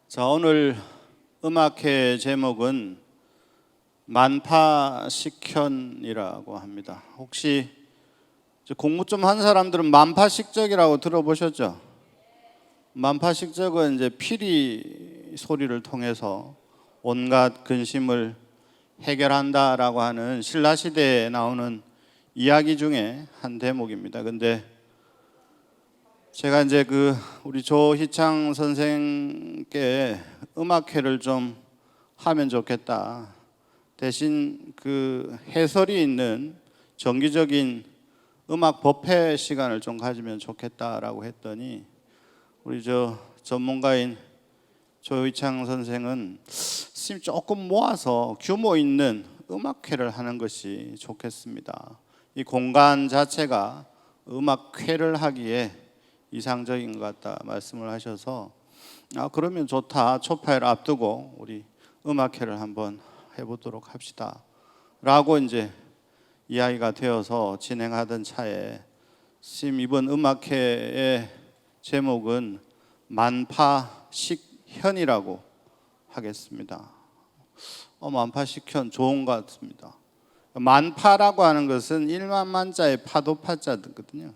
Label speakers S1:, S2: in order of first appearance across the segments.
S1: 자, 오늘 음악회 제목은 만파식현이라고 합니다. 혹시 공부 좀 한 사람들은 만파식적이라고 들어보셨죠? 만파식적은 이제 피리 소리를 통해서 온갖 근심을 해결한다라고 하는 신라시대에 나오는 이야기 중에 한 대목입니다. 근데 제가 이제 우리 조희창 선생께 음악회를 좀 하면 좋겠다. 대신 해설이 있는 정기적인 음악 법회 시간을 좀 가지면 좋겠다라고 했더니 우리 전문가인 조희창 선생은 스님 조금 모아서 규모 있는 음악회를 하는 것이 좋겠습니다. 이 공간 자체가 음악회를 하기에 이상적인 것 같다 말씀을 하셔서 그러면 좋다. 초파일 앞두고 우리 음악회를 한번 해보도록 합시다 라고 이제 이야기가 되어서 진행하던 차에 스님 이번 음악회의 제목은 만파식현이라고 하겠습니다. 만파식현 좋은 것 같습니다. 만파라고 하는 것은 1만 만자의 파도 파자거든요.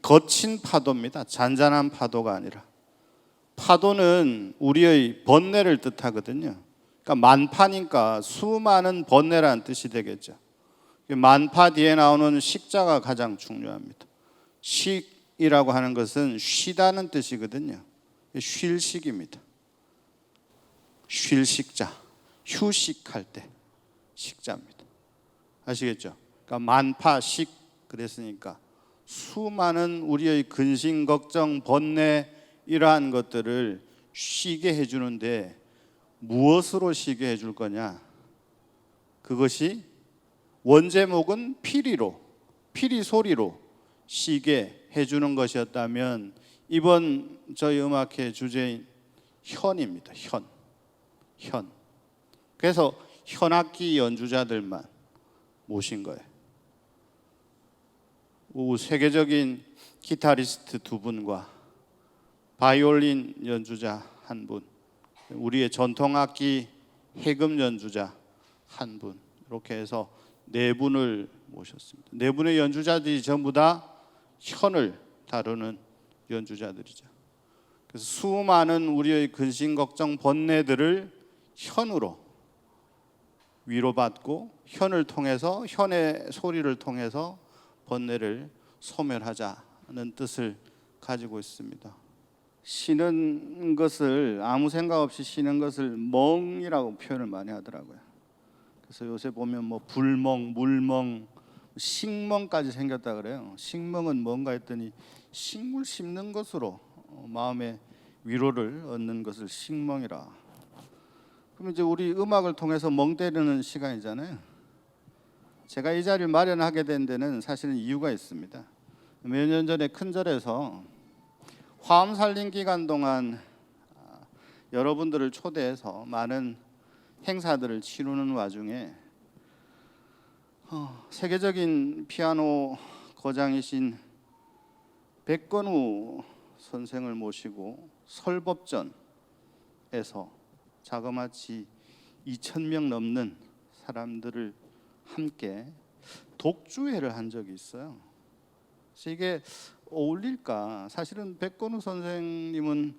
S1: 거친 파도입니다. 잔잔한 파도가 아니라. 파도는 우리의 번뇌를 뜻하거든요. 그러니까 만파니까 수많은 번뇌라는 뜻이 되겠죠. 만파 뒤에 나오는 식자가 가장 중요합니다. 식이라고 하는 것은 쉬다는 뜻이거든요. 쉴식입니다. 쉴식자, 휴식할 때 식자입니다. 아시겠죠? 그러니까 만파식 그랬으니까 수많은 우리의 근심, 걱정, 번뇌 이러한 것들을 쉬게 해주는데 무엇으로 쉬게 해줄 거냐? 그것이 원제목은 피리로, 피리 소리로 쉬게 해주는 것이었다면 이번 저희 음악회 주제인 현입니다. 현. 그래서 현악기 연주자들만 모신 거예요. 세계적인 기타리스트 2분과 바이올린 연주자 1분, 우리의 전통악기 해금 연주자 1분, 이렇게 해서 4분을 모셨습니다. 4분의 연주자들이 전부 다 현을 다루는 연주자들이죠. 그래서 수많은 우리의 근심, 걱정, 번뇌들을 현으로 위로받고 현을 통해서, 현의 소리를 통해서 번뇌를 소멸하자는 뜻을 가지고 있습니다. 쉬는 것을, 아무 생각 없이 쉬는 것을 멍이라고 표현을 많이 하더라고요. 그래서 요새 보면 불멍, 물멍, 식멍까지 생겼다 그래요. 식멍은 뭔가 했더니 식물 심는 것으로 마음의 위로를 얻는 것을 식멍이라. 그럼 이제 우리 음악을 통해서 멍 때리는 시간이잖아요. 제가 이 자리를 마련하게 된 데는 사실은 이유가 있습니다. 몇 년 전에 큰절에서 화엄 살림 기간 동안 여러분들을 초대해서 많은 행사들을 치르는 와중에 세계적인 피아노 거장이신 백건우 선생을 모시고 설법전에서 자그마치 2,000명 넘는 사람들을 함께 독주회를 한 적이 있어요. 그래서 이게 어울릴까? 사실은 백건우 선생님은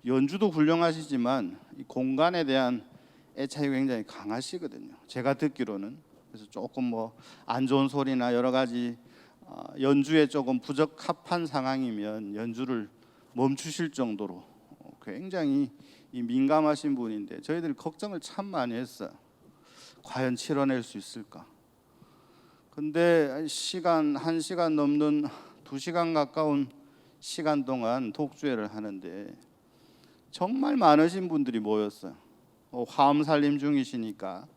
S1: 연주도 훌륭하시지만 이 공간에 대한 애착이 굉장히 강하시거든요. 제가 듣기로는. 그래서 조금 안 좋은 소리나 여러 가지 연주에 조금 부적합한 상황이면 연주를 멈추실 정도로 굉장히 민감하신 분인데 저희들이 걱정을 참 많이 했어요. 과연 치러낼 수 있을까? 근데 1시간 넘는 2시간 가까운 시간 동안 독주회를 하는데 정말 많으신 분들이 모였어요. 화엄 살림 중이시니까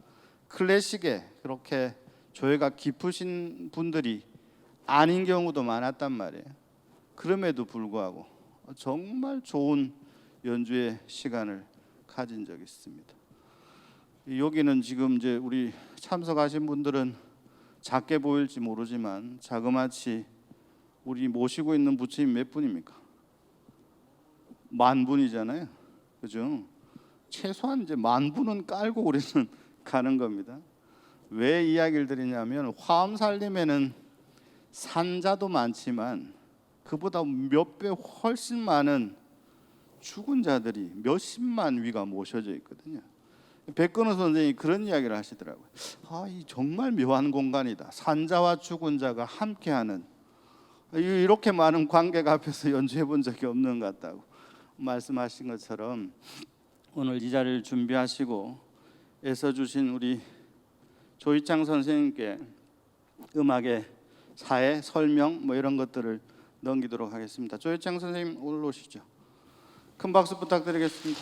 S1: 클래식에 그렇게 조예가 깊으신 분들이 아닌 경우도 많았단 말이에요. 그럼에도 불구하고 정말 좋은 연주의 시간을 가진 적이 있습니다. 여기는 지금 이제 우리 참석하신 분들은 작게 보일지 모르지만 자그마치 우리 모시고 있는 부처님 몇 분입니까? 10,000분이잖아요. 그죠? 최소한 이제 10,000부는 깔고 우리는 가는 겁니다. 왜 이야기를 드리냐면 화엄 살림에는 산자도 많지만 그보다 몇 배 훨씬 많은 죽은 자들이 몇십만 위가 모셔져 있거든요. 백건우 선생님이 그런 이야기를 하시더라고요. 이 정말 묘한 공간이다. 산자와 죽은 자가 함께하는, 이렇게 많은 관객 앞에서 연주해 본 적이 없는 것 같다고 말씀하신 것처럼 오늘 이 자리를 준비하시고 애써주신 우리 조희창 선생님께 음악의 사회 설명 이런 것들을 넘기도록 하겠습니다. 조희창 선생님 올라오시죠. 큰 박수 부탁드리겠습니다.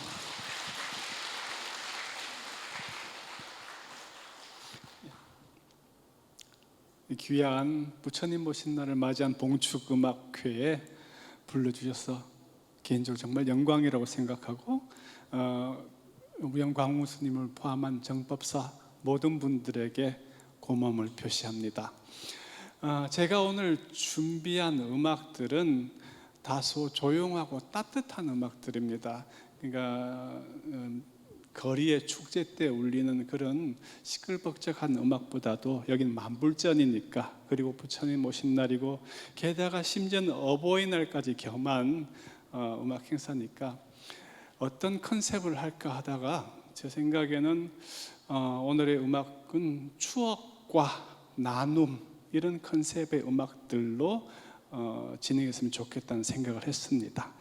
S2: 귀한 부처님 모신 날을 맞이한 봉축음악회에 불러주셔서 개인적으로 정말 영광이라고 생각하고 우영광우 스님을 포함한 정법사 모든 분들에게 고마움을 표시합니다. 제가 오늘 준비한 음악들은 다소 조용하고 따뜻한 음악들입니다. 그러니까 거리의 축제 때 울리는 그런 시끌벅적한 음악보다도 여기는 만불전이니까, 그리고 부처님 오신 날이고 게다가 심지어는 어버이날까지 겸한 음악 행사니까 어떤 컨셉을 할까 하다가 제 생각에는 오늘의 음악은 추억과 나눔, 이런 컨셉의 음악들로 진행했으면 좋겠다는 생각을 했습니다.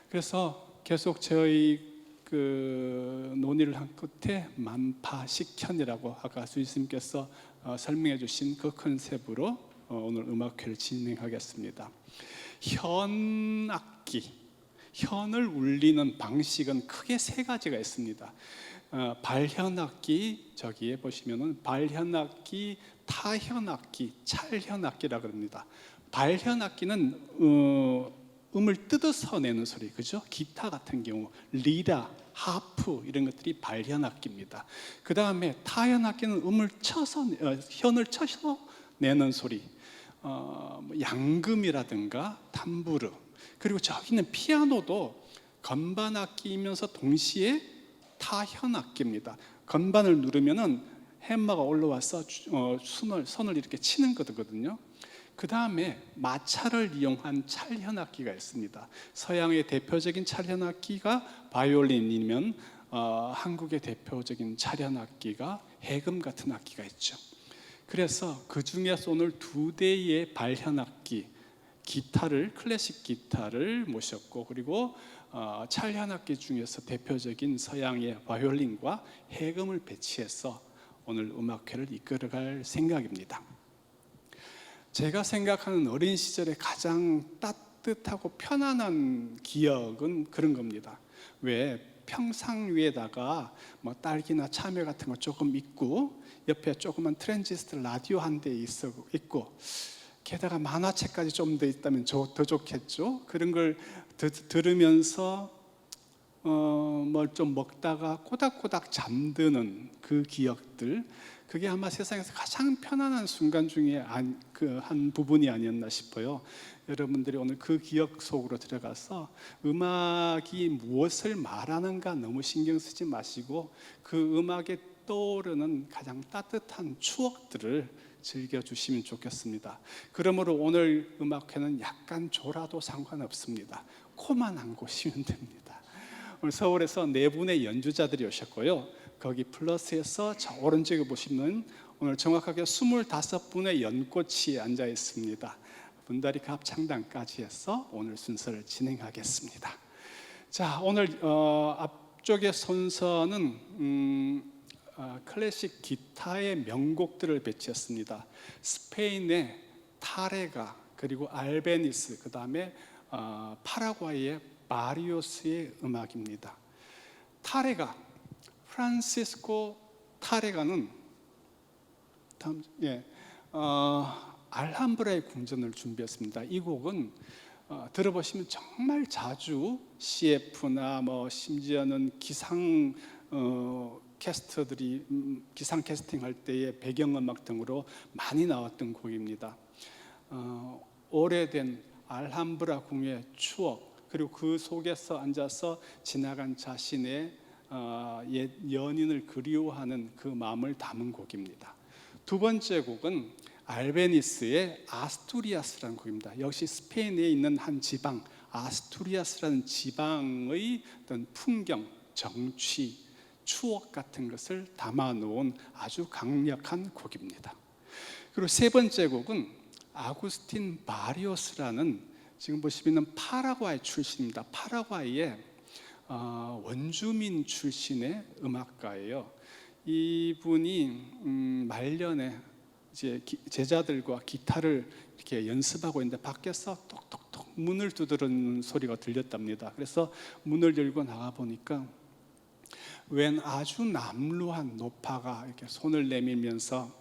S2: 그래서 계속 저희 논의를 한 끝에 만파식현이라고 아까 수지스님께서 설명해 주신 그 컨셉으로 오늘 음악회를 진행하겠습니다. 현악기, 현을 울리는 방식은 크게 세 가지가 있습니다. 발현악기, 저기에 보시면은 발현악기, 타현악기, 찰현악기라 그럽니다. 발현악기는 음을 뜯어서 내는 소리, 그죠? 기타 같은 경우 리라, 하프 이런 것들이 발현악기입니다. 그 다음에 타현악기는 현을 쳐서 내는 소리, 양금이라든가 탐부르, 그리고 저기는 피아노도 건반악기이면서 동시에 타현악기입니다. 건반을 누르면은 햄머가 올라와서 선을 이렇게 치는 거거든요. 그 다음에 마찰을 이용한 찰현악기가 있습니다. 서양의 대표적인 찰현악기가 바이올린이면 한국의 대표적인 찰현악기가 해금 같은 악기가 있죠. 그래서 그 중에서 오늘 2대의 발현악기, 클래식 기타를 모셨고, 그리고 찰현악기 중에서 대표적인 서양의 바이올린과 해금을 배치해서 오늘 음악회를 이끌어갈 생각입니다. 제가 생각하는 어린 시절의 가장 따뜻하고 편안한 기억은 그런 겁니다. 왜 평상 위에다가 딸기나 참외 같은 거 조금 있고, 옆에 조그만 트랜지스터 라디오 한 대 있고, 게다가 만화책까지 좀 더 있다면 더 좋겠죠. 그런 걸 들으면서 뭘 좀 먹다가 꼬닥꼬닥 잠드는 그 기억들, 그게 아마 세상에서 가장 편안한 순간 중에 한 부분이 아니었나 싶어요. 여러분들이 오늘 그 기억 속으로 들어가서 음악이 무엇을 말하는가 너무 신경 쓰지 마시고 그 음악에 떠오르는 가장 따뜻한 추억들을 즐겨주시면 좋겠습니다. 그러므로 오늘 음악회는 약간 졸아도 상관없습니다. 코만 안 고시면 됩니다. 오늘 서울에서 4분의 연주자들이 오셨고요. 거기 플러스해서 저 오른쪽에 보시면 오늘 정확하게 25분의 연꽃이 앉아 있습니다. 분다리 합창단까지 해서 오늘 순서를 진행하겠습니다. 자, 오늘 앞쪽의 순서는 클래식 기타의 명곡들을 배치했습니다. 스페인의 타레가, 그리고 알베니스, 그 다음에 파라과이의 바리오스의 음악입니다. 타레가, 프란시스코 타레가는 알함브라의 궁전을 준비했습니다. 이 곡은 들어보시면 정말 자주 CF나 심지어는 기상 캐스팅 할 때의 배경음악 등으로 많이 나왔던 곡입니다. 오래된 알함브라 궁의 추억, 그리고 그 속에서 앉아서 지나간 자신의 옛 연인을 그리워하는 그 마음을 담은 곡입니다. 두 번째 곡은 알베니스의 아스투리아스라는 곡입니다. 역시 스페인에 있는 한 지방, 아스투리아스라는 지방의 어떤 풍경, 정취, 추억 같은 것을 담아놓은 아주 강력한 곡입니다. 그리고 세 번째 곡은 아구스틴 바리오스라는, 지금 보시면 파라과이 출신입니다. 파라과이의 원주민 출신의 음악가예요. 이분이 말년에 이제 제자들과 기타를 이렇게 연습하고 있는데 밖에서 톡톡톡 문을 두드리는 소리가 들렸답니다. 그래서 문을 열고 나가 보니까 웬 아주 남루한 노파가 이렇게 손을 내밀면서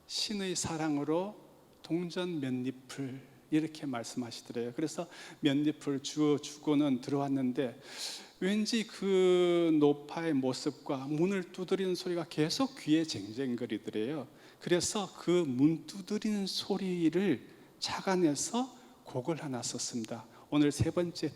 S2: 신의 사랑으로 동전 몇 잎을 이렇게 말씀하시더래요. 그래서 몇 잎을 주고는 들어왔는데 왠지 그 노파의 모습과 문을 두드리는 소리가 계속 귀에 쟁쟁거리더래요. 그래서 그 문 두드리는 소리를 착안해서 곡을 하나 썼습니다. 오늘 세 번째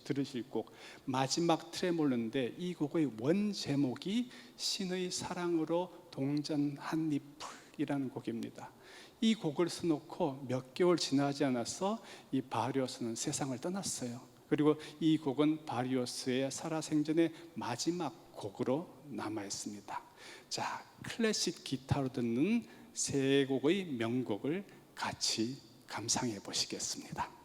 S2: 들으실 곡 마지막 트레몰로인데, 이 곡의 원 제목이 신의 사랑으로 동전 한 잎이라는 곡입니다. 이 곡을 써놓고 몇 개월 지나지 않아서 이 바리오스는 세상을 떠났어요. 그리고 이 곡은 바리오스의 살아생전의 마지막 곡으로 남아 있습니다. 자, 클래식 기타로 듣는 세 곡의 명곡을 같이 감상해 보시겠습니다.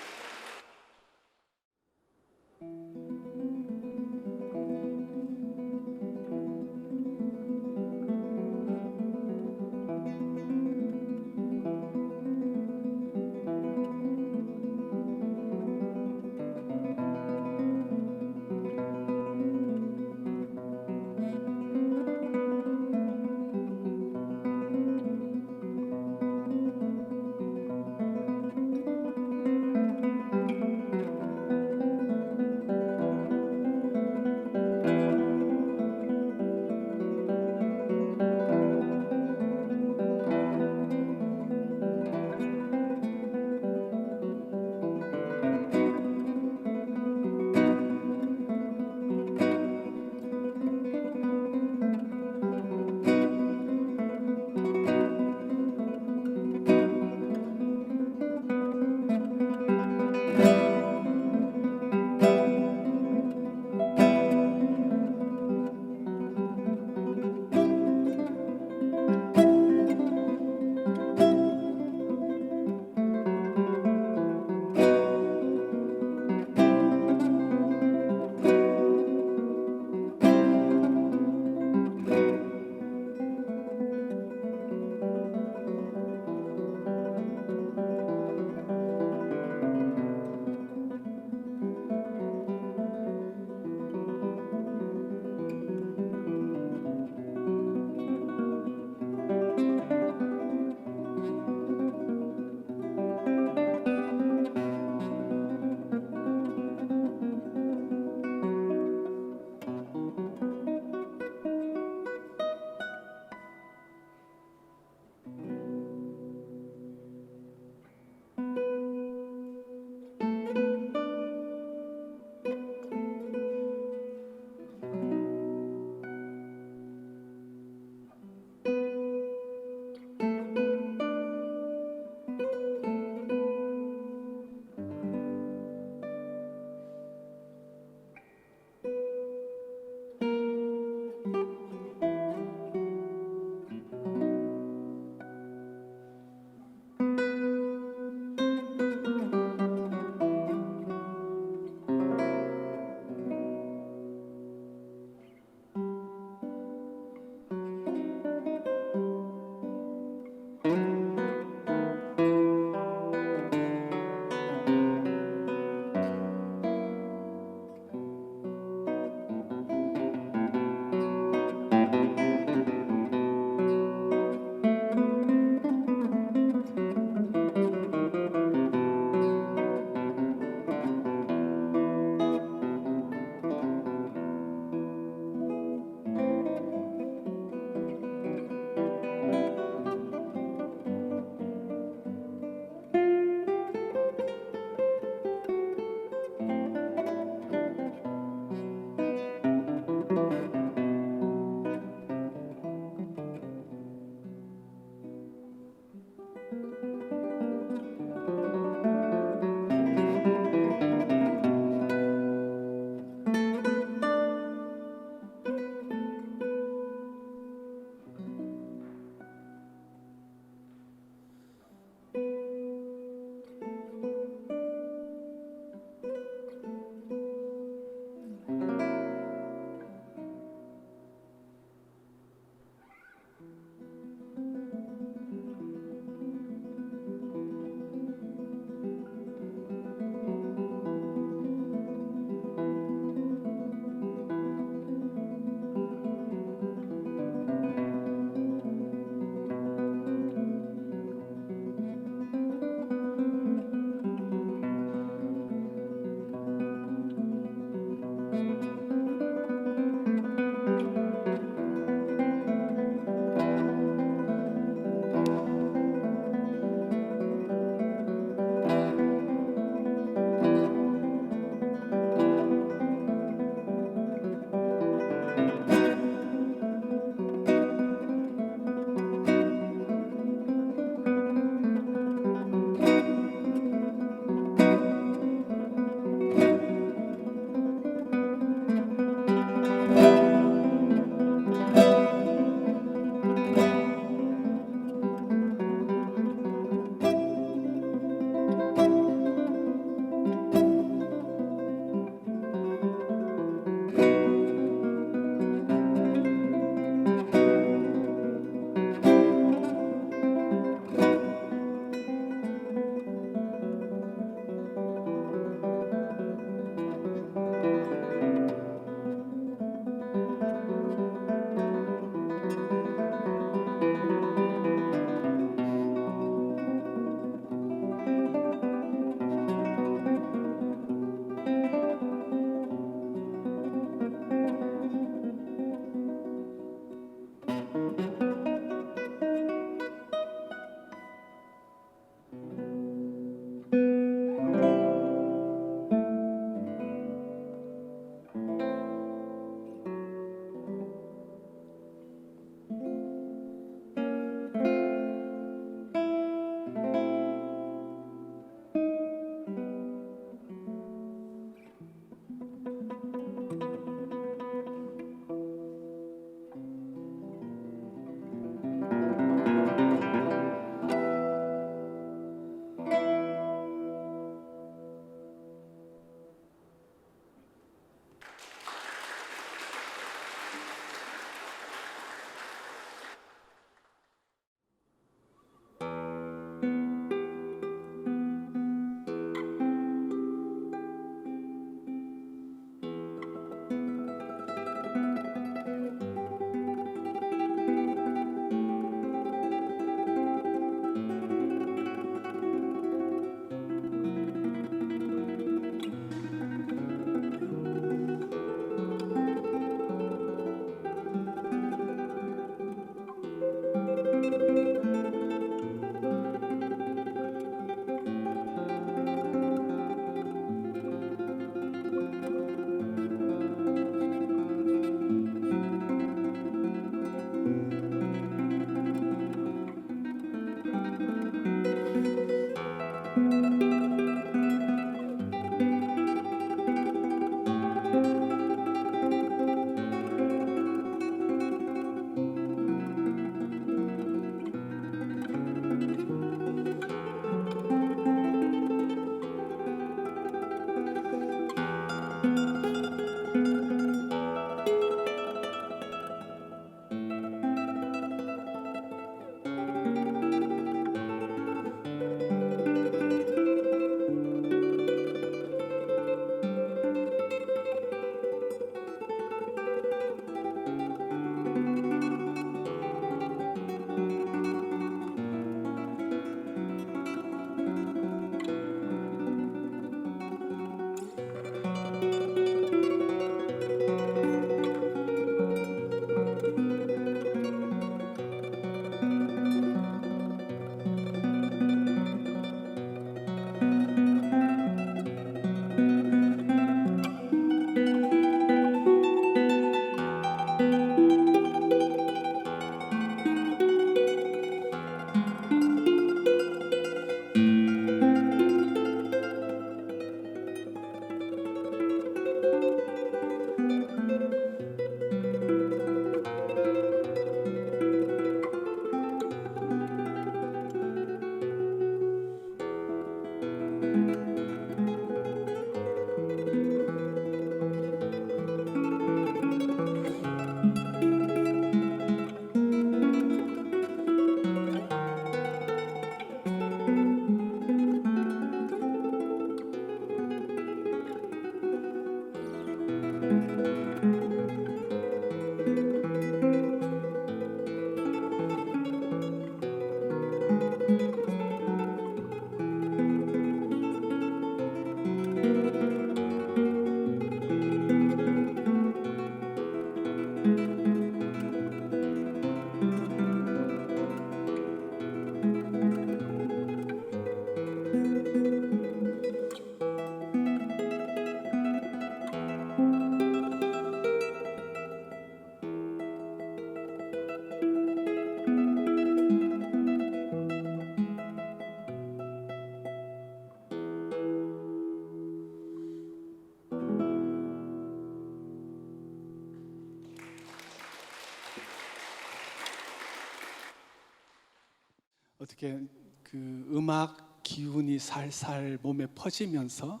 S2: 어떻게 그 음악 기운이 살살 몸에 퍼지면서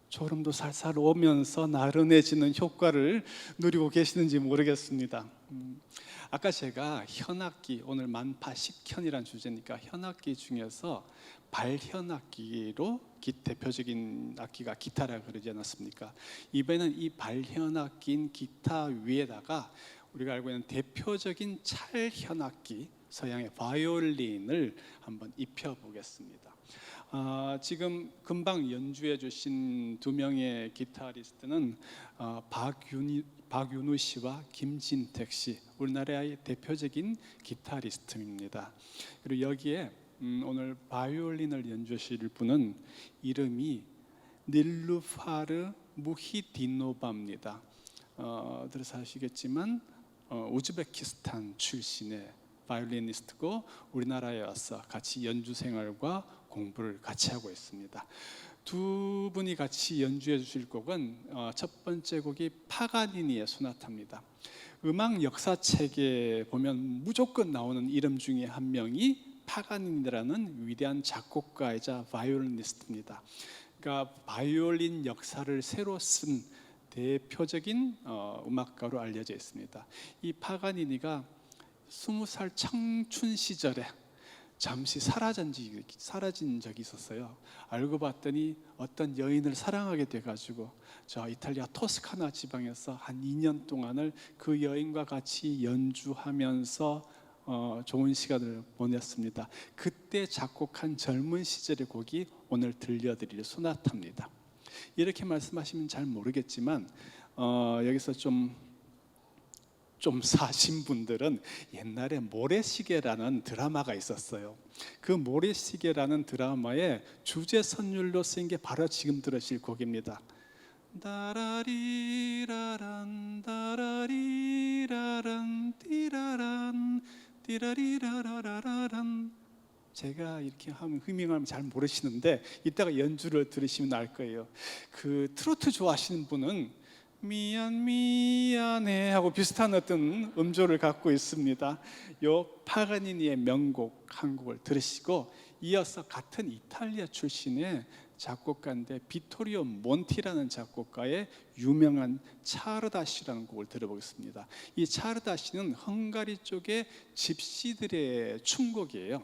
S2: 졸음도 살살 오면서 나른해지는 효과를 누리고 계시는지 모르겠습니다. 아까 제가 현악기, 오늘 만파 10현이라는 주제니까 현악기 중에서 발현악기로 대표적인 악기가 기타라 그러지 않았습니까? 이번에는 이 발현악기인 기타 위에다가 우리가 알고 있는 대표적인 찰현악기, 서양의 바이올린을 한번 입혀보겠습니다. 지금 금방 연주해 주신 두 명의 기타리스트는 박윤우 씨와 김진택 씨, 우리나라의 대표적인 기타리스트입니다. 그리고 여기에 오늘 바이올린을 연주하실 분은 이름이 닐루파르 무히디노바입니다. 들어서 아시겠지만 우즈베키스탄 출신의 바이올리니스트고 우리나라에 와서 같이 연주 생활과 공부를 같이 하고 있습니다. 두 분이 같이 연주해 주실 곡은 첫 번째 곡이 파가니니의 소나타입니다. 음악 역사책에 보면 무조건 나오는 이름 중에 한 명이 파가니니라는 위대한 작곡가이자 바이올리니스트입니다. 그러니까 바이올린 역사를 새로 쓴 대표적인 음악가로 알려져 있습니다. 이 파가니니가 20살 청춘 시절에 잠시 사라진 적이 있었어요. 알고 봤더니 어떤 여인을 사랑하게 돼가지고 저 이탈리아 토스카나 지방에서 한 2년 동안을 그 여인과 같이 연주하면서 좋은 시간을 보냈습니다. 그때 작곡한 젊은 시절의 곡이 오늘 들려드릴 소나타입니다. 이렇게 말씀하시면 잘 모르겠지만 여기서 좀 사신 분들은 옛날에 모래시계라는 드라마가 있었어요. 그 모래시계라는 드라마의 주제 선율로 쓰인 게 바로 지금 들으실 곡입니다. 다라리라란 다라리라란 띠라란 띠라리라라라란. 제가 이렇게 하면 흐밍하면 잘 모르시는데 이따가 연주를 들으시면 알 거예요. 그 트로트 좋아하시는 분은 미안해 하고 비슷한 어떤 음조를 갖고 있습니다. 요 파가니니의 명곡 한 곡을 들으시고 이어서 같은 이탈리아 출신의 작곡가인데 비토리오 몬티라는 작곡가의 유명한 차르다시라는 곡을 들어보겠습니다. 이 차르다시는 헝가리 쪽의 집시들의 춤곡이에요.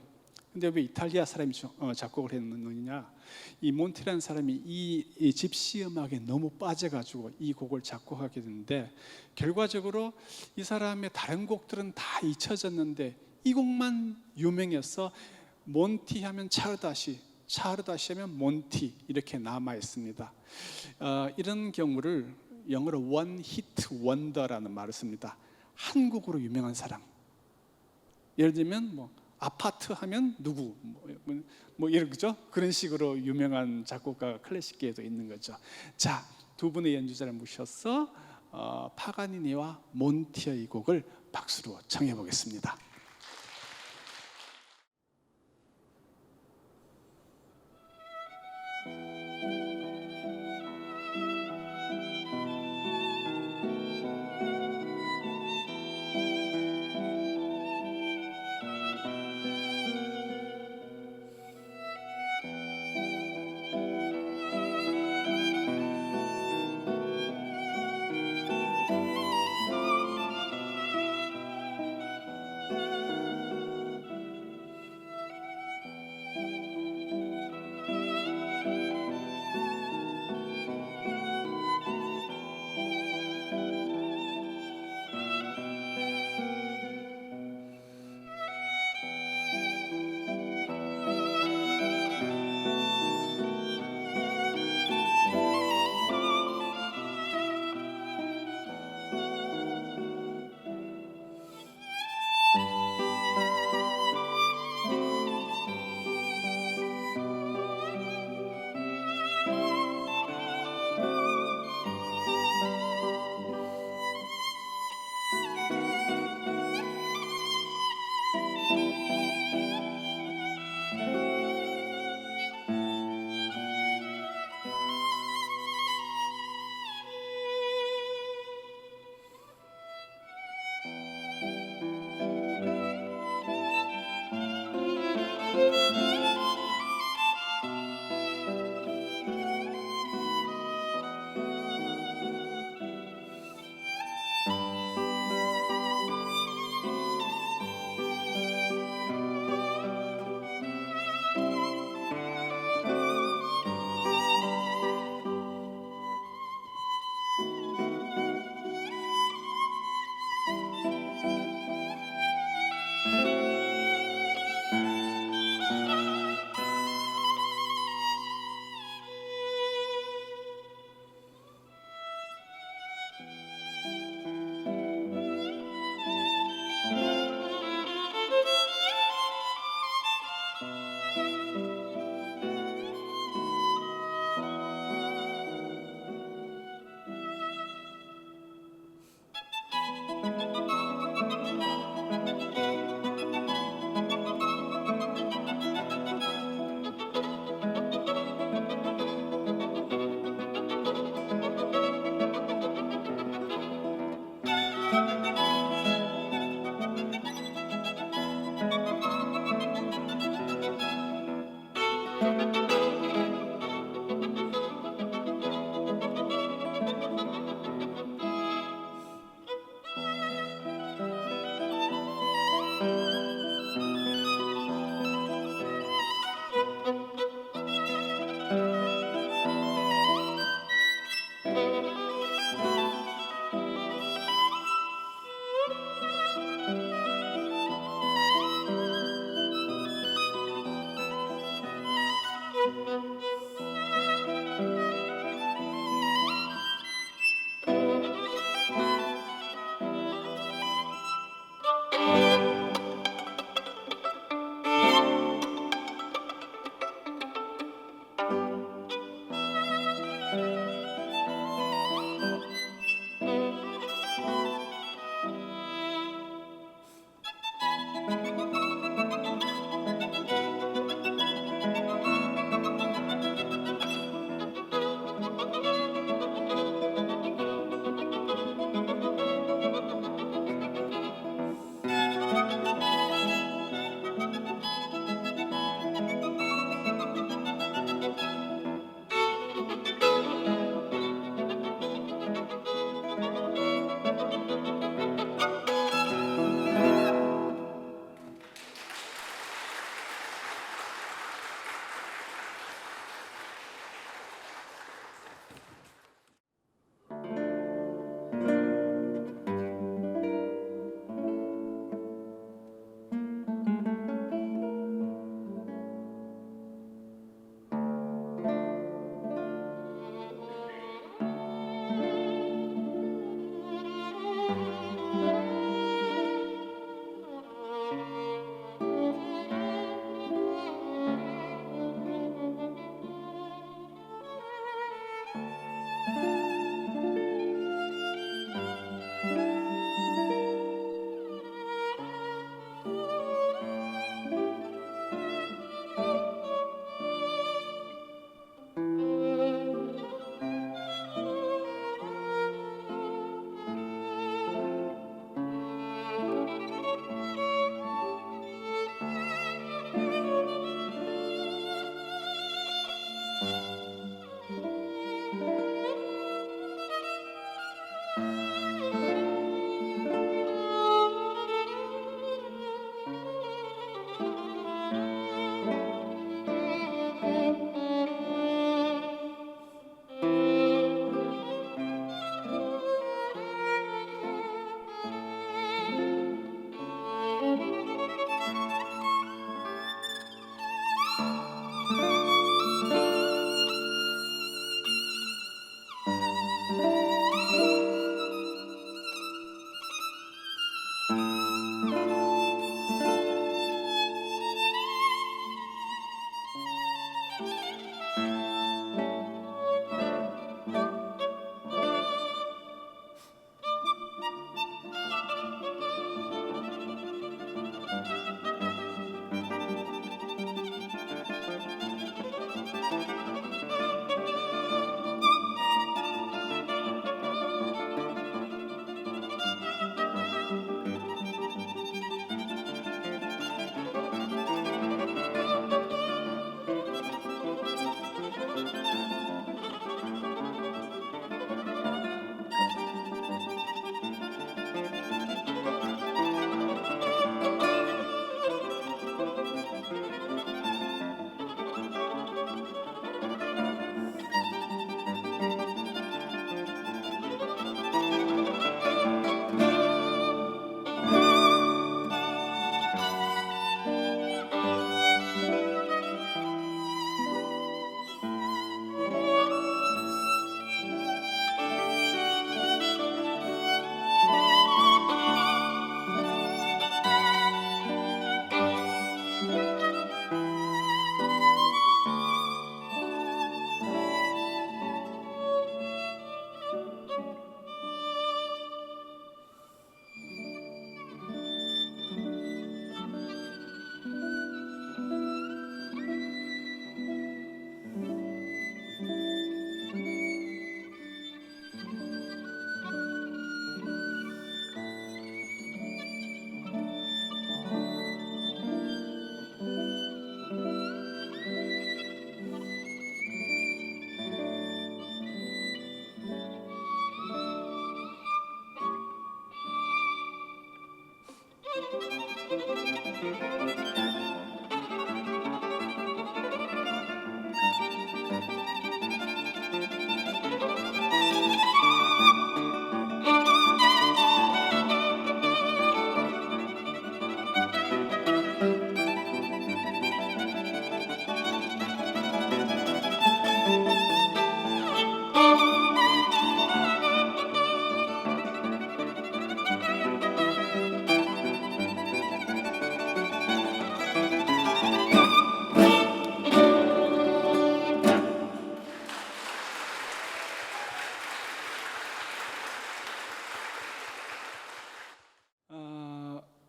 S2: 근데 왜 이탈리아 사람이 작곡을 했느냐? 이 몬티라는 사람이 이 집시 음악에 너무 빠져가지고 이 곡을 작곡하게 됐는데 결과적으로 이 사람의 다른 곡들은 다 잊혀졌는데 이 곡만 유명해서 몬티 하면 차르다시, 차르다시 하면 몬티 이렇게 남아 있습니다. 이런 경우를 영어로 원 히트 원더라는 말을 씁니다. 한 곡으로 유명한 사람. 예를 들면 아파트 하면 누구 이런 거죠. 그런 식으로 유명한 작곡가 클래식계에도 있는 거죠. 자, 두 분의 연주자를 모셔서 파가니니와 몬티의 곡을 박수로 청해 보겠습니다.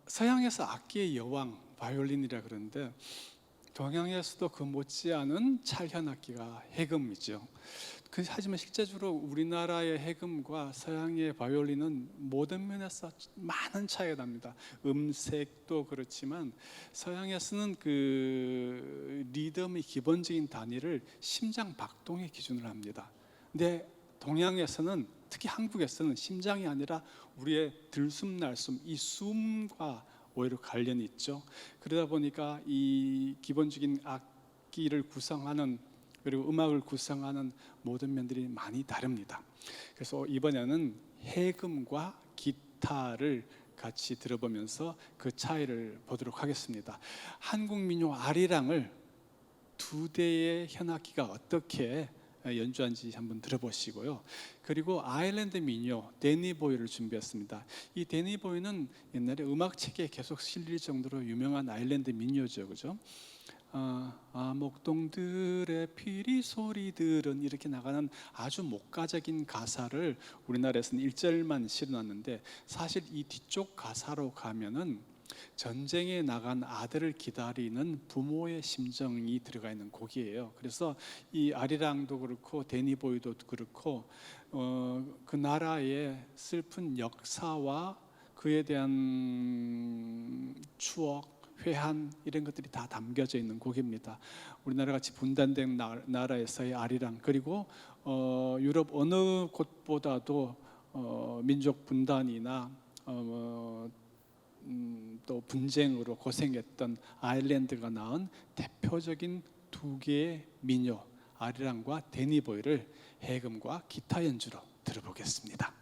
S2: 서양에서 악기의 여왕 바이올린이라 그러는데 동양에서도 그 못지않은 찰현악기가 해금이죠. 하지만 실제적으로 우리나라의 해금과 서양의 바이올린은 모든 면에서 많은 차이가 납니다. 음색도 그렇지만 서양에서는 그 리듬의 기본적인 단위를 심장 박동의 기준으로 합니다. 근데 동양에서는, 특히 한국에서는 심장이 아니라 우리의 들숨 날숨, 이 숨과 오히려 관련이 있죠. 그러다 보니까 이 기본적인 악기를 구성하는, 그리고 음악을 구성하는 모든 면들이 많이 다릅니다. 그래서 이번에는 해금과 기타를 같이 들어보면서 그 차이를 보도록 하겠습니다. 한국 민요 아리랑을 두 대의 현악기가 어떻게 연주한지 한번 들어보시고요. 그리고 아일랜드 민요 데니보이를 준비했습니다. 이 데니보이는 옛날에 음악책에 계속 실릴 정도로 유명한 아일랜드 민요죠, 그죠? 목동들의 피리 소리들은 이렇게 나가는 아주 목가적인 가사를 우리나라에서는 1절만 실어놨는데, 사실 이 뒤쪽 가사로 가면은 전쟁에 나간 아들을 기다리는 부모의 심정이 들어가 있는 곡이에요. 그래서 이 아리랑도 그렇고 데니보이도 그렇고 그 나라의 슬픈 역사와 그에 대한 추억, 회한, 이런 것들이 다 담겨져 있는 곡입니다. 우리나라 같이 분단된 나라에서의 아리랑, 그리고 유럽 어느 곳보다도 민족 분단이나 또 분쟁으로 고생했던 아일랜드가 낳은 대표적인 두 개의 민요, 아리랑과 데니보이를 해금과 기타 연주로 들어보겠습니다.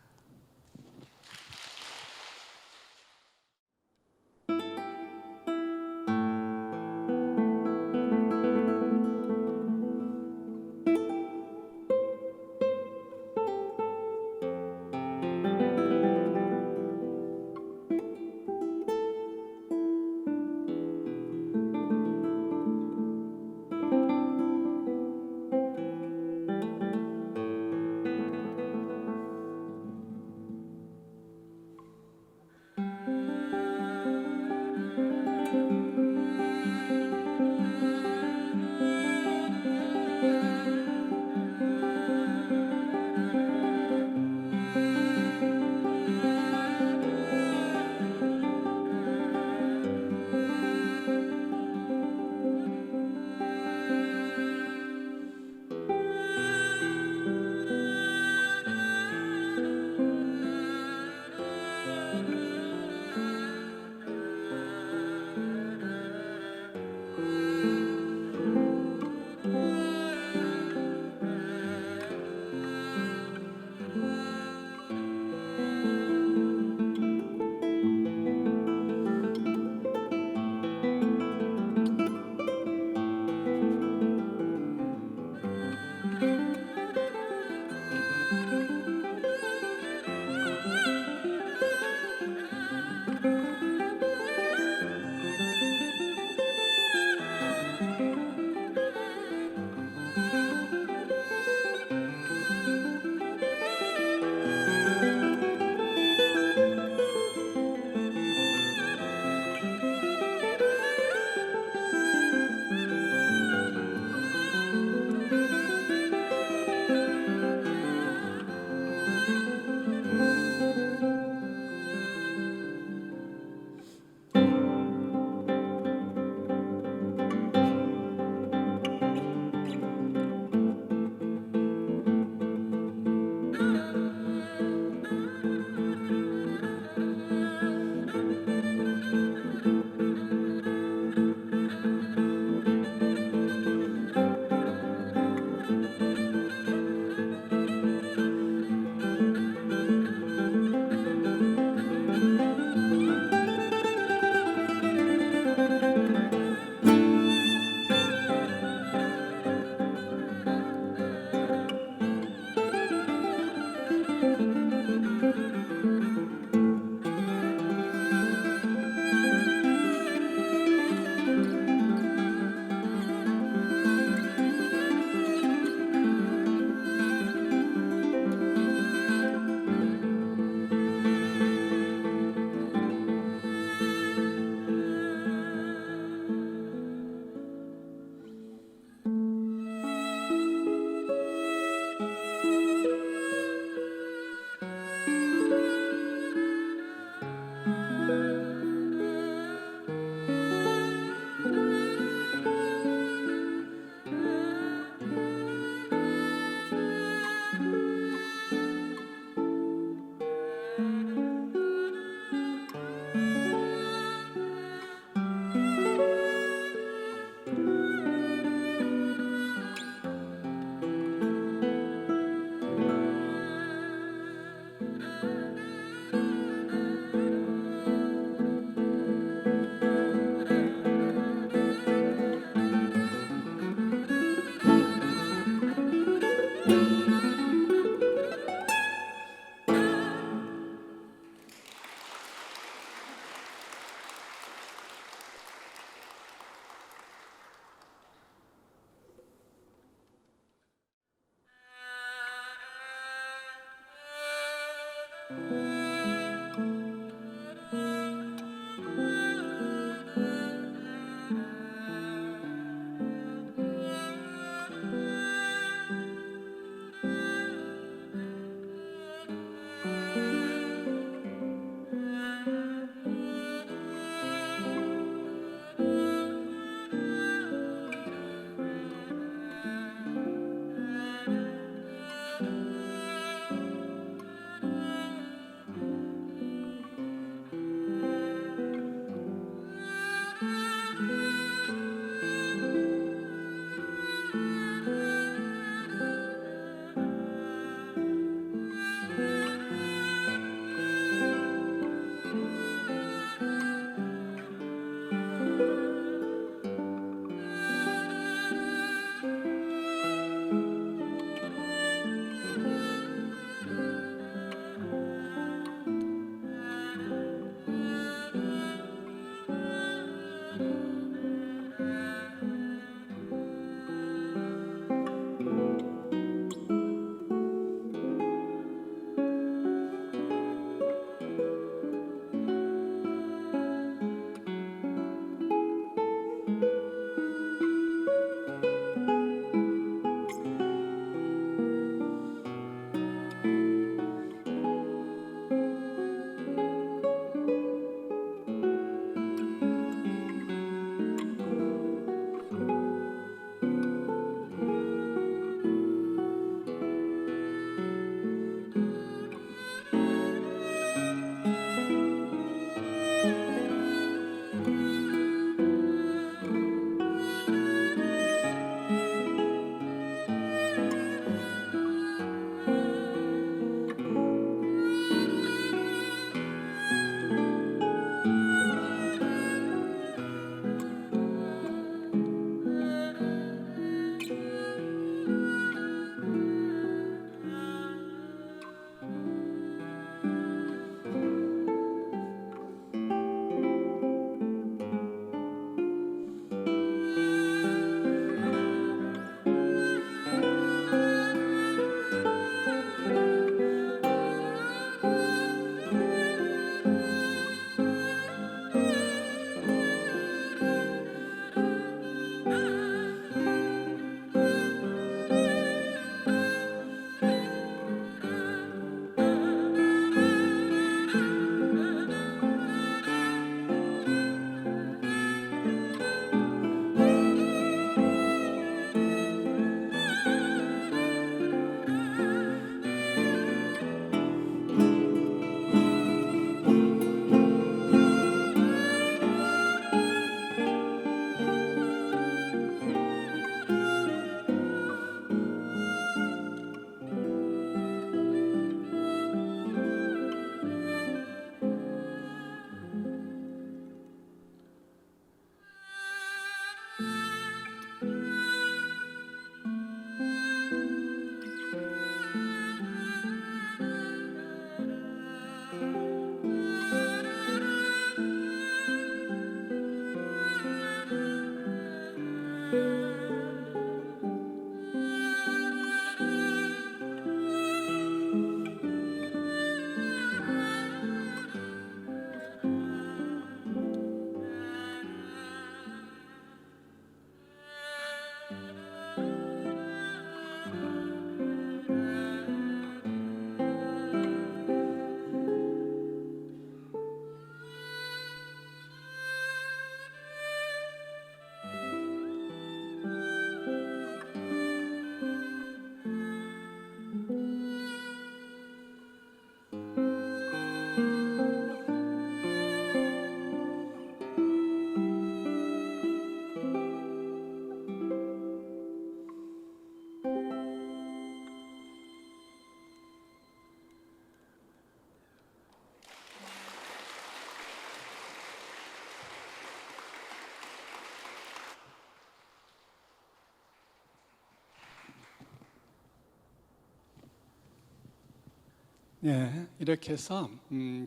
S2: 네, 이렇게 해서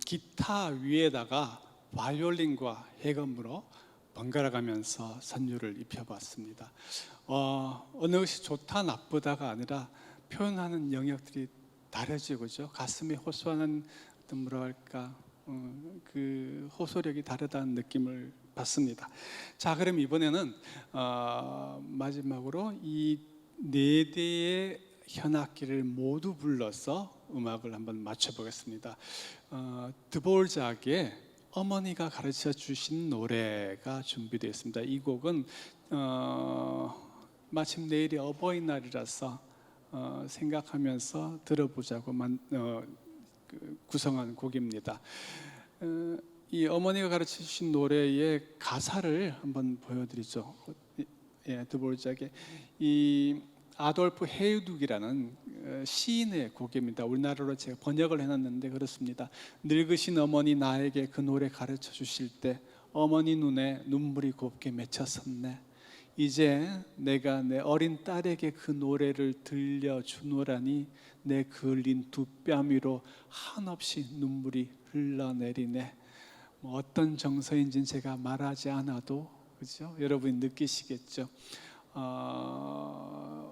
S2: 기타 위에다가 바이올린과 해금으로 번갈아 가면서 선율을 입혀봤습니다. 어느 것이 좋다 나쁘다가 아니라 표현하는 영역들이 다르죠, 그죠? 가슴이 호소하는 어떤 뭐라 할까 그 호소력이 다르다는 느낌을 받습니다. 자, 그럼 이번에는 마지막으로 이 네 대의 현악기를 모두 불러서 음악을 한번 맞춰보겠습니다. 드보르작의 어머니가 가르쳐 주신 노래가 준비되어 있습니다. 이 곡은 마침 내일이 어버이날이라서 생각하면서 들어보자고 구성한 곡입니다. 이 어머니가 가르쳐 주신 노래의 가사를 한번 보여드리죠. 드보르작의 이 아돌프 헤이둑이라는 시인의 곡입니다. 우리나라로 제가 번역을 해놨는데 그렇습니다. 늙으신 어머니 나에게 그 노래 가르쳐 주실 때 어머니 눈에 눈물이 곱게 맺혔었네. 이제 내가 내 어린 딸에게 그 노래를 들려주노라니 내 그을린 두 뺨 위로 한없이 눈물이 흘러내리네. 어떤 정서인지는 제가 말하지 않아도 그죠? 여러분이 느끼시겠죠.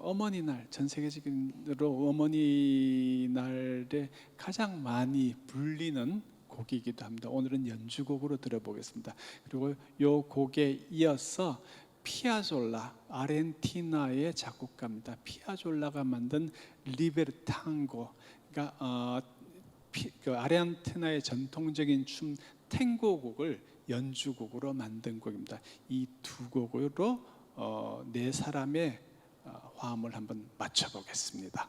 S2: 어머니날, 전 세계적으로 어머니날에 가장 많이 불리는 곡이기도 합니다. 오늘은 연주곡으로 들어보겠습니다. 그리고 이 곡에 이어서 피아졸라, 아르헨티나의 작곡가입니다. 피아졸라가 만든 리베르탕고, 그러니까 그 아르헨티나의 전통적인 춤 탱고곡을 연주곡으로 만든 곡입니다. 이 두 곡으로 네 사람의 화음을 한번 맞춰보겠습니다.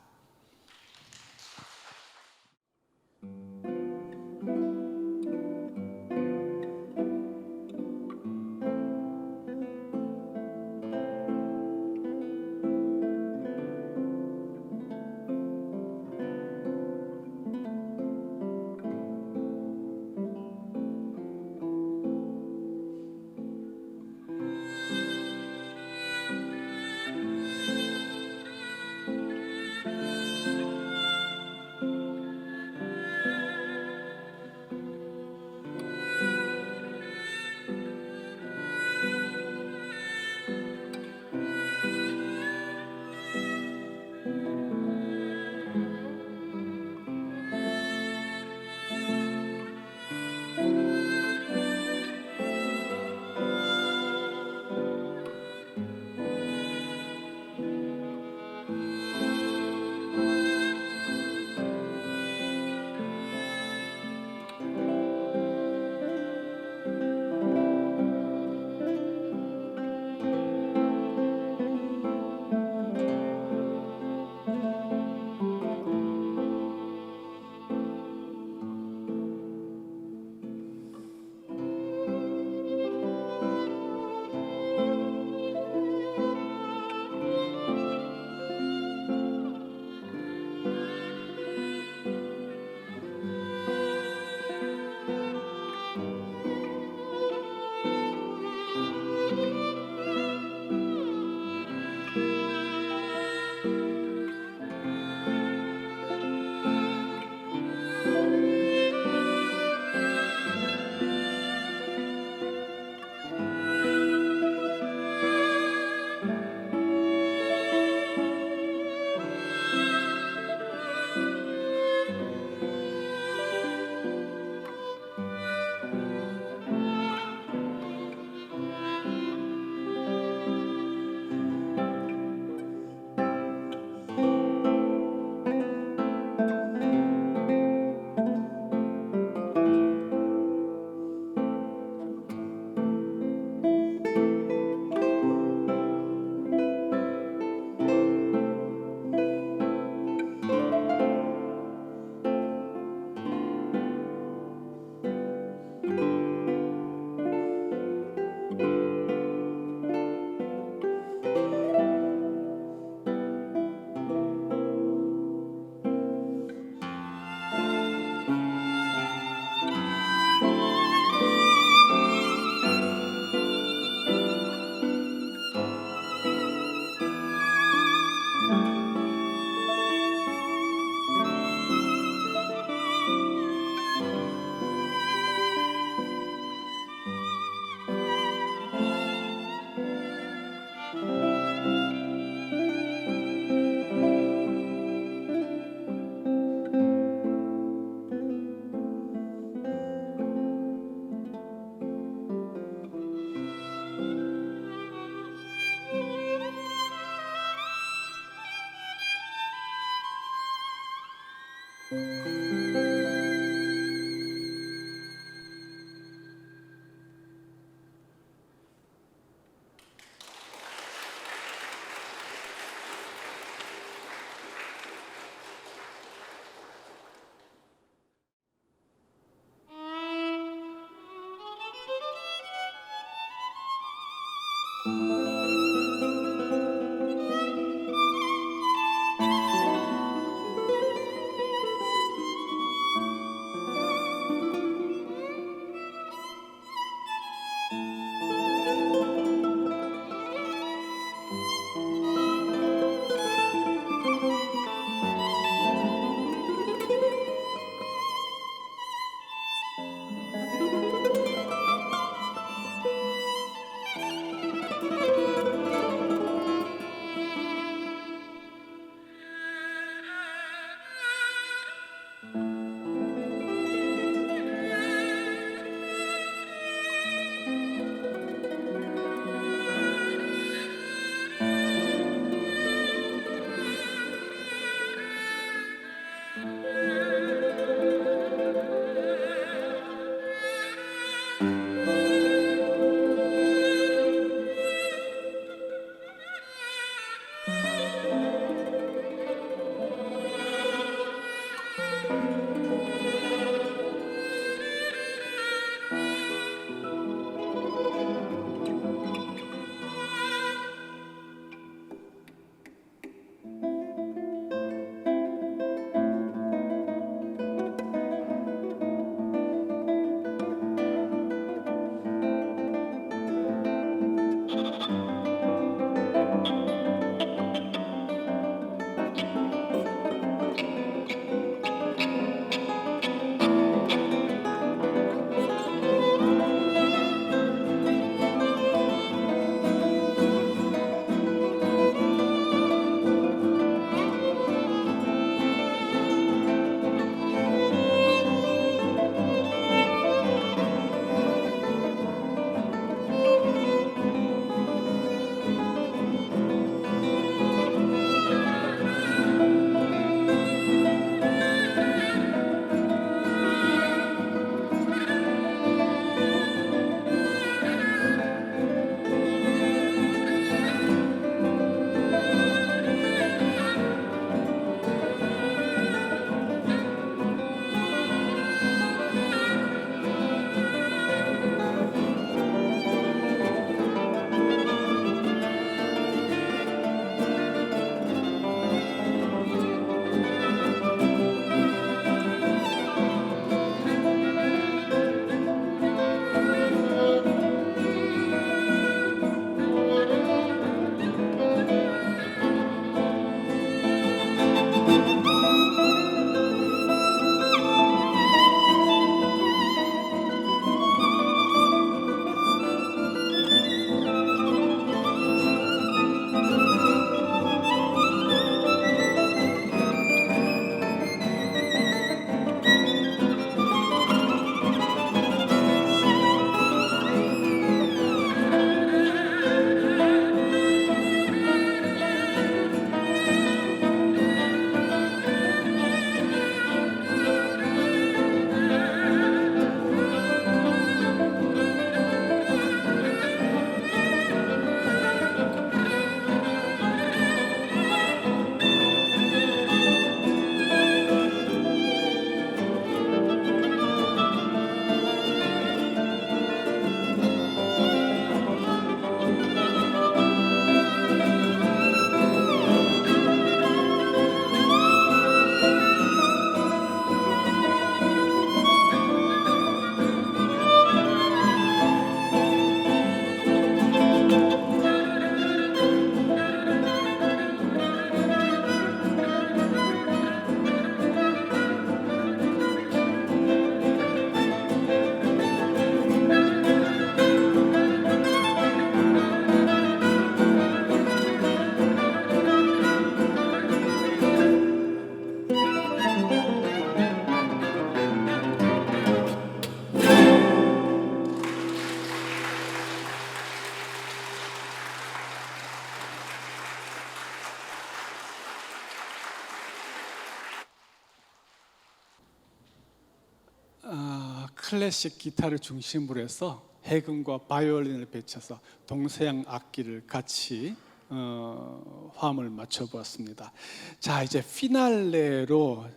S2: 클래식 기타를 중심으로 해서 해금과 바이올린을 배쳐서 동서양 악기를 같이 화음을 맞춰 보았습니다. 자, 이제 피날레로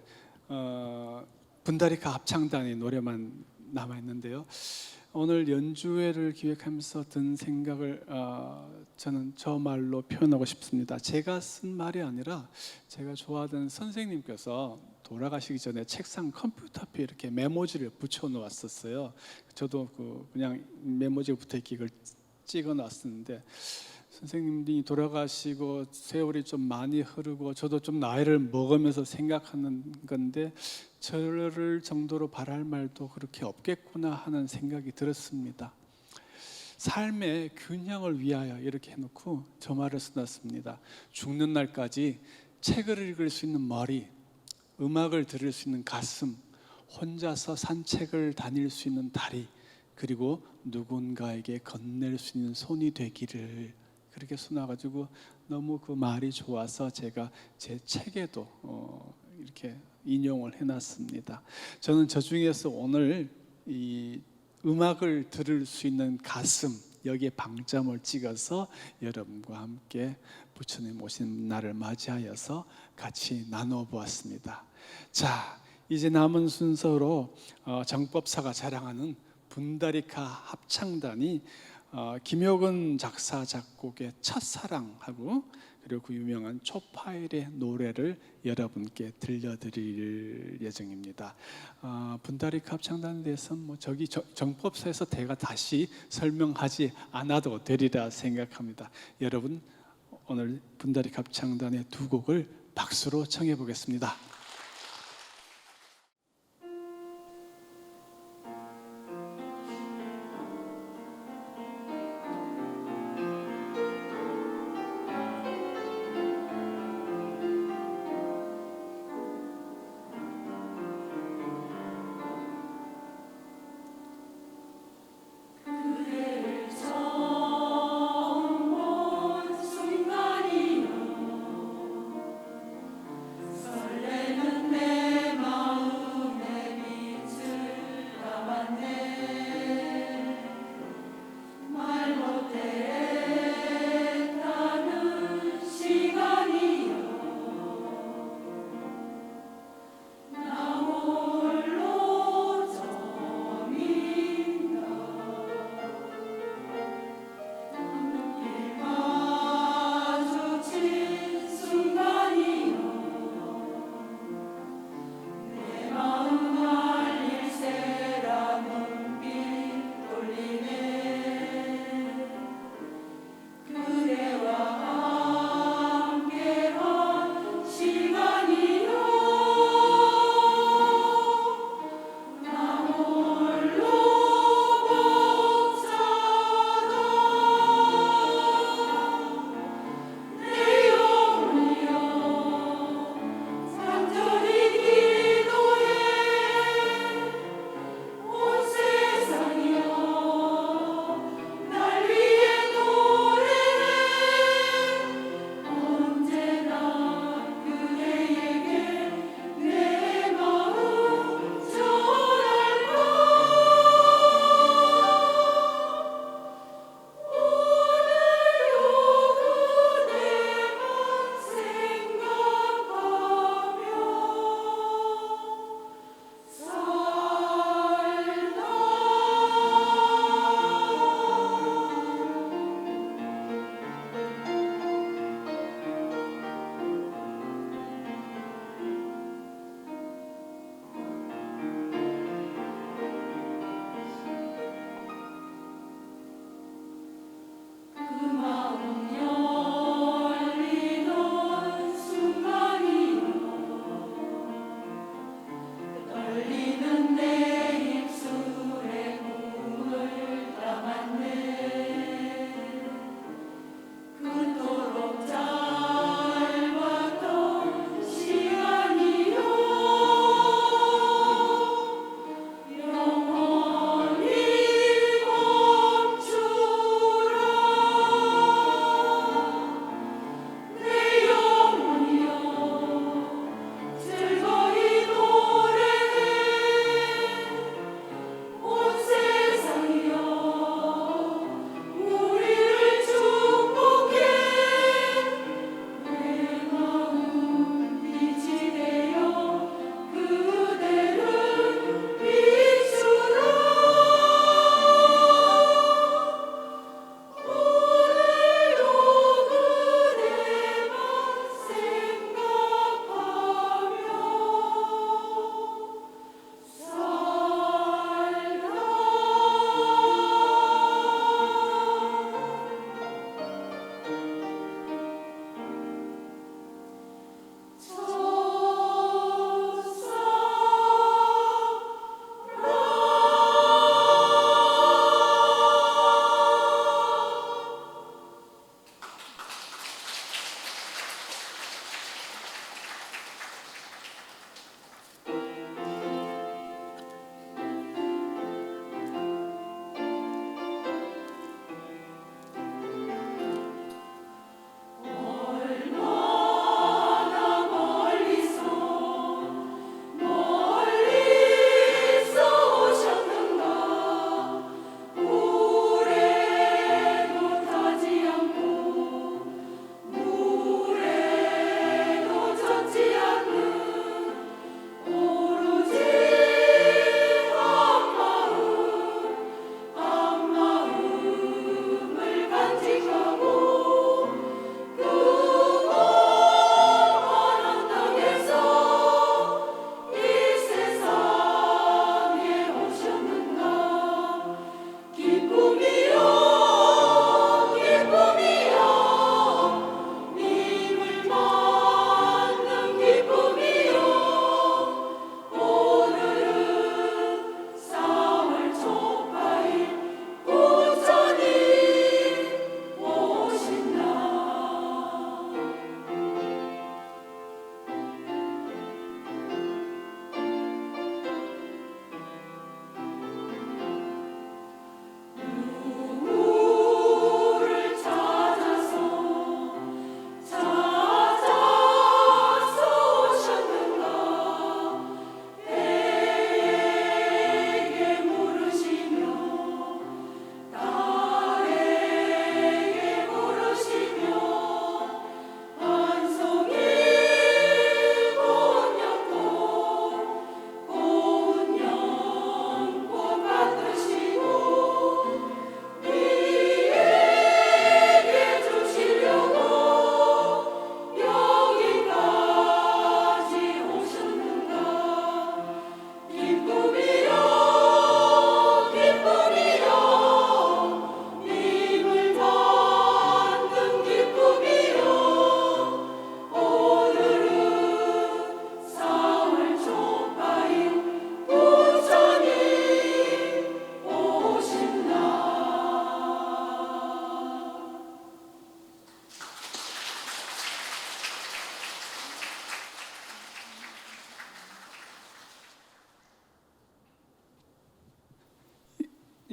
S2: 분다리카 합창단의 노래만 남아 있는데요. 오늘 연주회를 기획하면서 든 생각을 저는 저 말로 표현하고 싶습니다. 제가 쓴 말이 아니라 제가 좋아하던 선생님께서 돌아가시기 전에 책상 컴퓨터 앞에 이렇게 메모지를 붙여 놓았었어요. 저도 그냥 메모지가 붙어 있게 이걸 찍어 놨었는데, 선생님이 돌아가시고 세월이 좀 많이 흐르고 저도 좀 나이를 먹으면서 생각하는 건데, 저를 정도로 바랄 말도 그렇게 없겠구나 하는 생각이 들었습니다. 삶의 균형을 위하여 이렇게 해놓고 저 말을 써놨습니다. 죽는 날까지 책을 읽을 수 있는 머리, 음악을 들을 수 있는 가슴, 혼자서 산책을 다닐 수 있는 다리, 그리고 누군가에게 건넬 수 있는 손이 되기를, 그렇게 써놔가지고 너무 그 말이 좋아서 제가 제 책에도 이렇게 인용을 해놨습니다. 저는 저 중에서 오늘 이 음악을 들을 수 있는 가슴, 여기에 방점을 찍어서 여러분과 함께 부처님 오신 날을 맞이하여서 같이 나누어 보았습니다. 자, 이제 남은 순서로 정법사가 자랑하는 분다리카 합창단이 김효근 작사 작곡의 첫사랑하고 그리고 그 유명한 초파일의 노래를 여러분께 들려드릴 예정입니다. 분다리카 합창단에 대해서는 저기 정법사에서 제가 다시 설명하지 않아도 되리라 생각합니다. 여러분, 오늘 분다리카 합창단의 두 곡을 박수로 청해 보겠습니다.
S3: 설레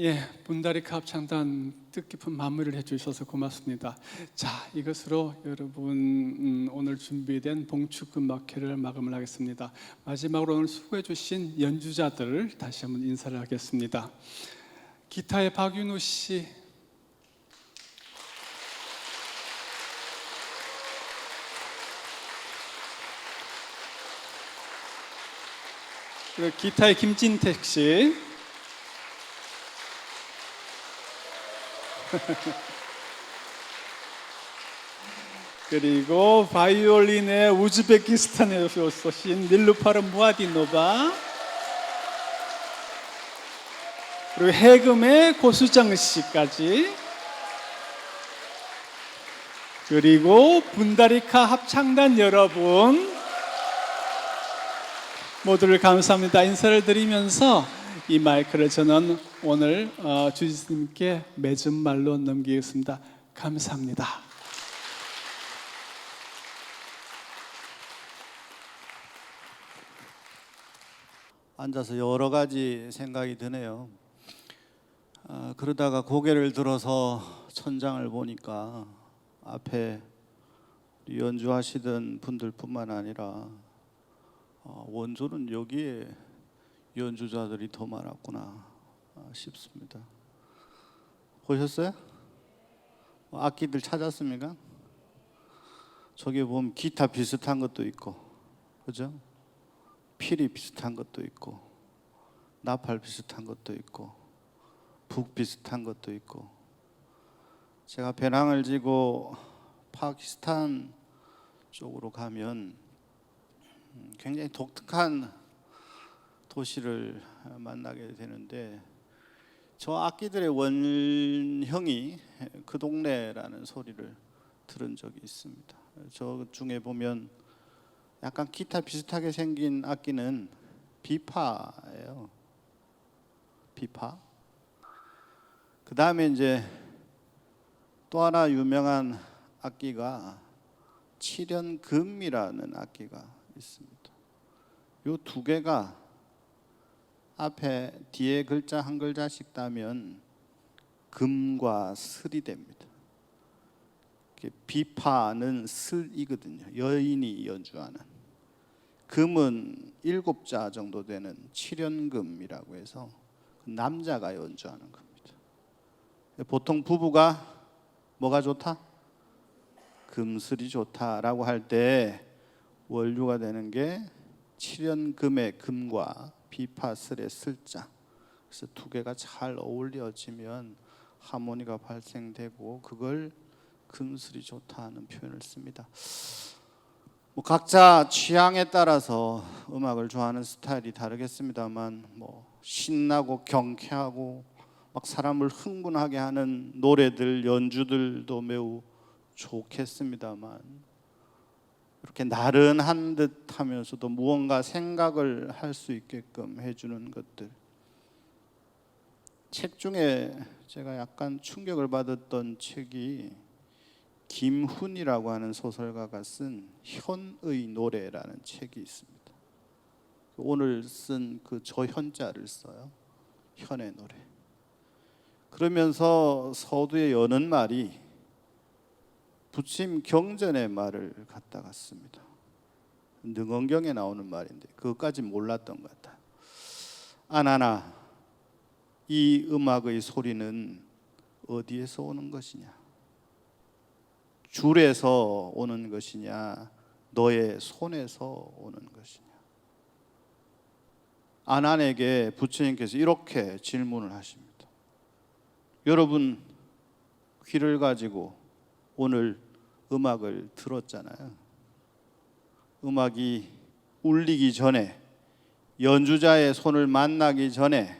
S2: 예, 분다리카 합창단 뜻깊은 마무리를 해주셔서 고맙습니다. 자, 이것으로 여러분 오늘 준비된 봉축음악회를 마감을 하겠습니다. 마지막으로 오늘 수고해주신 연주자들 다시 한번 인사를 하겠습니다. 기타의 박윤우 씨, 그리고 기타의 김진택 씨, 그리고 바이올린의 우즈베키스탄에서 오신 닐루파르 무아디노바, 그리고 해금의 고수정 씨까지, 그리고 분다리카 합창단 여러분 모두를 감사합니다. 인사를 드리면서 이 마이크를 저는 오늘 주지스님께 맺은 말로 넘기겠습니다. 감사합니다.
S1: 앉아서 여러 가지 생각이 드네요. 그러다가 고개를 들어서 천장을 보니까 앞에 연주하시던 분들뿐만 아니라 원조는 여기에 연주자들이 더 많았구나 싶습니다. 보셨어요? 악기들 찾았습니까? 저기 보면 기타 비슷한 것도 있고, 그죠? 피리 비슷한 것도 있고, 나팔 비슷한 것도 있고, 북 비슷한 것도 있고. 제가 배낭을 지고 파키스탄 쪽으로 가면 굉장히 독특한 도시를 만나게 되는데, 저 악기들의 원형이 그 동네라는 소리를 들은 적이 있습니다. 저 중에 보면 약간 기타 비슷하게 생긴 악기는 비파예요. 비파. 그 다음에 이제 또 하나 유명한 악기가 칠연금이라는 악기가 있습니다. 이 두 개가 앞에 뒤에 글자 한 글자씩 따면 금과 슬이 됩니다. 비파는 슬이거든요. 여인이 연주하는. 금은 7자 정도 되는 칠연금이라고 해서 남자가 연주하는 겁니다. 보통 부부가 뭐가 좋다? 금슬이 좋다라고 할 때 원류가 되는 게 칠연금의 금과 비파슬의 슬자. 그래서 두 개가 잘 어울려지면 하모니가 발생되고 그걸 금슬이 좋다는 표현을 씁니다. 각자 취향에 따라서 음악을 좋아하는 스타일이 다르겠습니다만 신나고 경쾌하고 막 사람을 흥분하게 하는 노래들, 연주들도 매우 좋겠습니다만 이렇게 나른한 듯 하면서도 무언가 생각을 할 수 있게끔 해주는 것들. 책 중에 제가 약간 충격을 받았던 책이 김훈이라고 하는 소설가가 쓴 현의 노래라는 책이 있습니다. 오늘 쓴 그 저현자를 써요. 현의 노래. 그러면서 서두에 여는 말이 부침 경전의 말을 갖다가 씁니다. 능언경에 나오는 말인데 그것까지 몰랐던 것 같아요. 아나나, 이 음악의 소리는 어디에서 오는 것이냐? 줄에서 오는 것이냐? 너의 손에서 오는 것이냐? 아난에게 부처님께서 이렇게 질문을 하십니다. 여러분 귀를 가지고 오늘 음악을 들었잖아요. 음악이 울리기 전에, 연주자의 손을 만나기 전에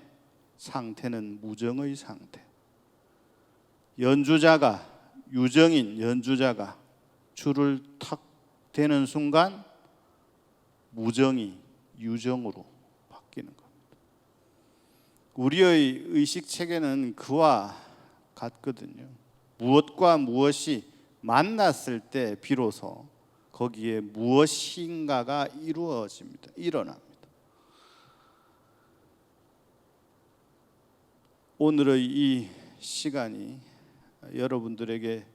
S1: 상태는 무정의 상태. 연주자가, 유정인 연주자가 줄을 탁 대는 순간 무정이 유정으로 바뀌는 겁니다. 우리의 의식 체계는 그와 같거든요. 무엇과 무엇이 만났을 때 비로소 거기에 무엇인가가 이루어집니다. 일어납니다. 오늘의 이 시간이 여러분들에게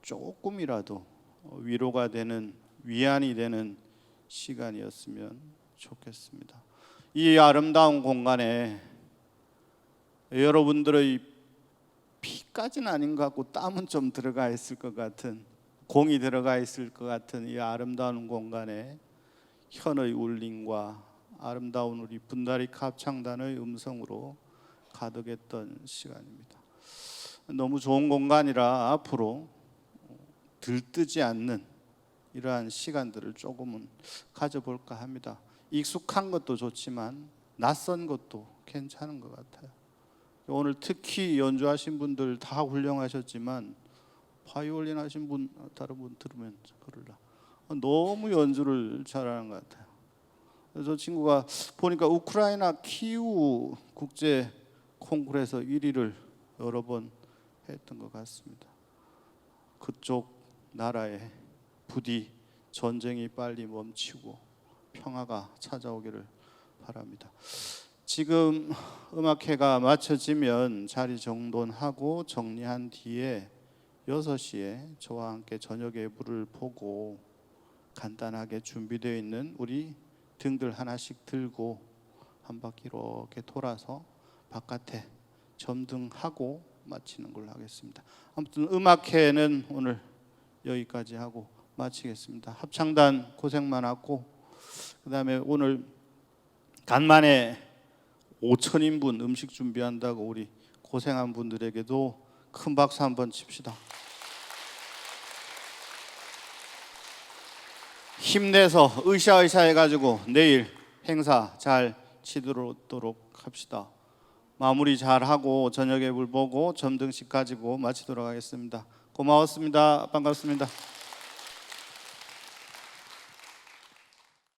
S1: 조금이라도 위로가 되는, 위안이 되는 시간이었으면 좋겠습니다. 이 아름다운 공간에 여러분들의 피까지는 아닌 것 같고 땀은 좀 들어가 있을 것 같은, 공이 들어가 있을 것 같은 이 아름다운 공간에 현의 울림과 아름다운 우리 분다리카 합창단의 음성으로 가득했던 시간입니다. 너무 좋은 공간이라 앞으로 들뜨지 않는 이러한 시간들을 조금은 가져볼까 합니다. 익숙한 것도 좋지만 낯선 것도 괜찮은 것 같아요. 오늘 특히 연주하신 분들 다 훌륭하셨지만 바이올린 하신 분, 다른 분 들으면 그럴라. 너무 연주를 잘하는 것 같아요. 그래서 저 친구가 보니까 우크라이나 키우 국제 콩쿠르에서 1위를 여러 번 했던 것 같습니다. 그쪽 나라에 부디 전쟁이 빨리 멈추고 평화가 찾아오기를 바랍니다. 지금 음악회가 마쳐지면 자리 정돈하고 정리한 뒤에 6시에 저와 함께 저녁 예불을 보고 간단하게 준비되어 있는 우리 등들 하나씩 들고 한 바퀴 이렇게 돌아서 바깥에 점등하고 마치는 걸로 하겠습니다. 아무튼 음악회는 오늘 여기까지 하고 마치겠습니다. 합창단 고생 많았고, 그다음에 오늘 간만에 5,000인분 음식 준비한다고 우리 고생한 분들에게도 큰 박수 한번 칩시다. 힘내서 으쌰으쌰 해가지고 내일 행사 잘 치도록 합시다. 마무리 잘하고 저녁에 물 보고 점등식 가지고 마치도록 하겠습니다. 고마웠습니다. 반갑습니다.